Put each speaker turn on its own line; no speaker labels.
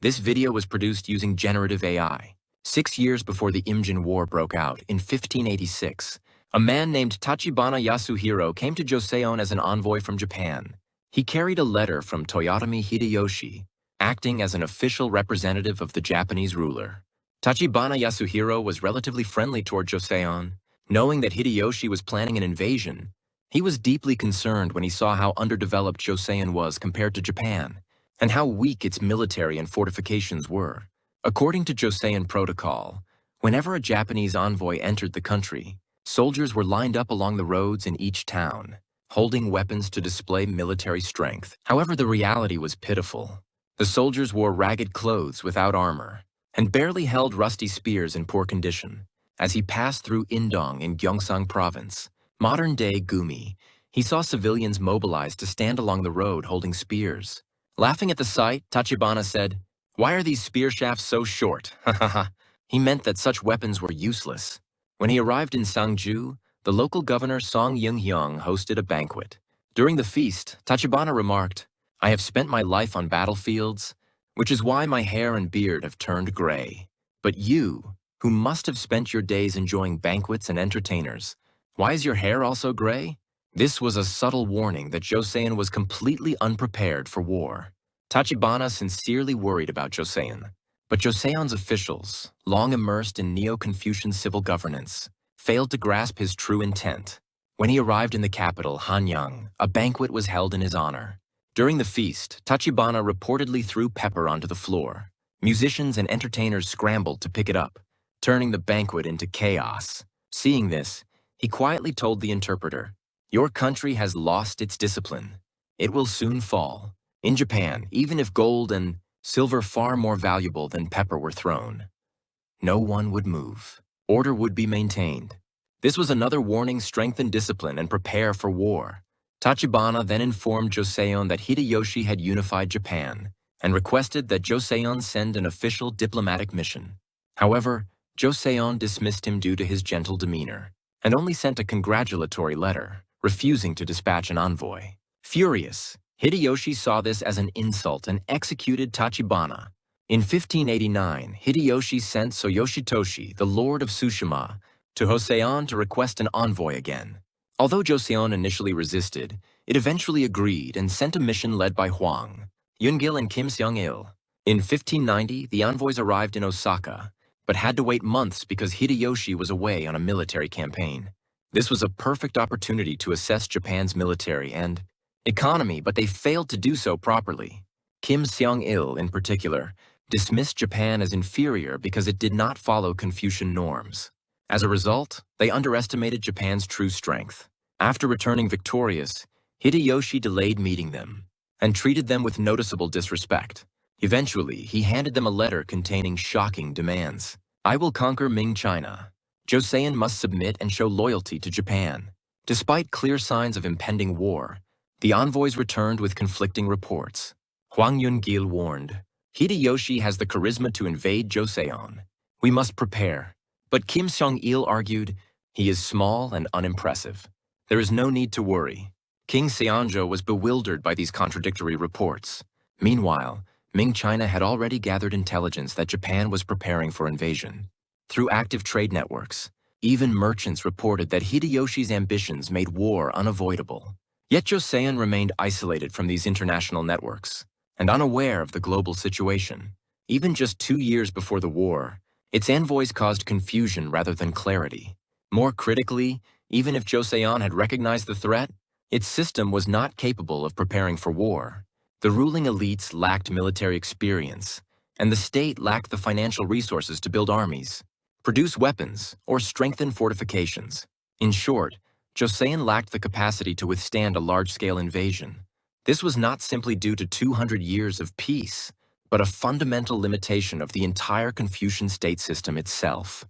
This video was produced using generative AI. 6 years before the Imjin War broke out, in 1586, a man named Tachibana Yasuhiro came to Joseon as an envoy from Japan. He carried a letter from Toyotomi Hideyoshi, acting as an official representative of the Japanese ruler. Tachibana Yasuhiro was relatively friendly toward Joseon. Knowing that Hideyoshi was planning an invasion, he was deeply concerned when he saw how underdeveloped Joseon was compared to Japan, and how weak its military and fortifications were. According to Joseon protocol, whenever a Japanese envoy entered the country, soldiers were lined up along the roads in each town, holding weapons to display military strength. However, the reality was pitiful. The soldiers wore ragged clothes without armor, and barely held rusty spears in poor condition. As he passed through Indong in Gyeongsang Province, modern-day Gumi, he saw civilians mobilized to stand along the road holding spears. Laughing at the sight, Tachibana said, "Why are these spear shafts so short?" He meant that such weapons were useless. When he arrived in Sangju, the local governor Song Yung-hyung hosted a banquet. During the feast, Tachibana remarked, "I have spent my life on battlefields, which is why my hair and beard have turned gray. But you, who must have spent your days enjoying banquets and entertainers, why is your hair also gray?" This was a subtle warning that Joseon was completely unprepared for war. Tachibana sincerely worried about Joseon. But Joseon's officials, long immersed in Neo-Confucian civil governance, failed to grasp his true intent. When he arrived in the capital, Hanyang, a banquet was held in his honor. During the feast, Tachibana reportedly threw pepper onto the floor. Musicians and entertainers scrambled to pick it up, turning the banquet into chaos. Seeing this, he quietly told the interpreter, "Your country has lost its discipline. It will soon fall. In Japan, even if gold and silver far more valuable than pepper were thrown, no one would move. Order would be maintained." This was another warning: strengthen discipline and prepare for war. Tachibana then informed Joseon that Hideyoshi had unified Japan and requested that Joseon send an official diplomatic mission. However, Joseon dismissed him due to his gentle demeanor and only sent a congratulatory letter, refusing to dispatch an envoy. Furious, Hideyoshi saw this as an insult and executed Tachibana. In 1589, Hideyoshi sent Soyoshitoshi, the Lord of Tsushima, to Joseon to request an envoy again. Although Joseon initially resisted, it eventually agreed and sent a mission led by Hwang, Yungil, and Kim Seong-il. In 1590, the envoys arrived in Osaka, but had to wait months because Hideyoshi was away on a military campaign. This was a perfect opportunity to assess Japan's military and economy, but they failed to do so properly. Kim Seong-il, in particular, dismissed Japan as inferior because it did not follow Confucian norms. As a result, they underestimated Japan's true strength. After returning victorious, Hideyoshi delayed meeting them and treated them with noticeable disrespect. Eventually, he handed them a letter containing shocking demands. "I will conquer Ming China. Joseon must submit and show loyalty to Japan." Despite clear signs of impending war, the envoys returned with conflicting reports. Hwang Yun-gil warned, "Hideyoshi has the charisma to invade Joseon. We must prepare." But Kim Seong-il argued, "He is small and unimpressive. There is no need to worry." King Seonjo was bewildered by these contradictory reports. Meanwhile, Ming China had already gathered intelligence that Japan was preparing for invasion. Through active trade networks, even merchants reported that Hideyoshi's ambitions made war unavoidable. Yet Joseon remained isolated from these international networks and unaware of the global situation. Even just 2 years before the war, its envoys caused confusion rather than clarity. More critically, even if Joseon had recognized the threat, its system was not capable of preparing for war. The ruling elites lacked military experience, and the state lacked the financial resources to build armies, produce weapons, or strengthen fortifications. In short, Joseon lacked the capacity to withstand a large-scale invasion. This was not simply due to 200 years of peace, but a fundamental limitation of the entire Confucian state system itself.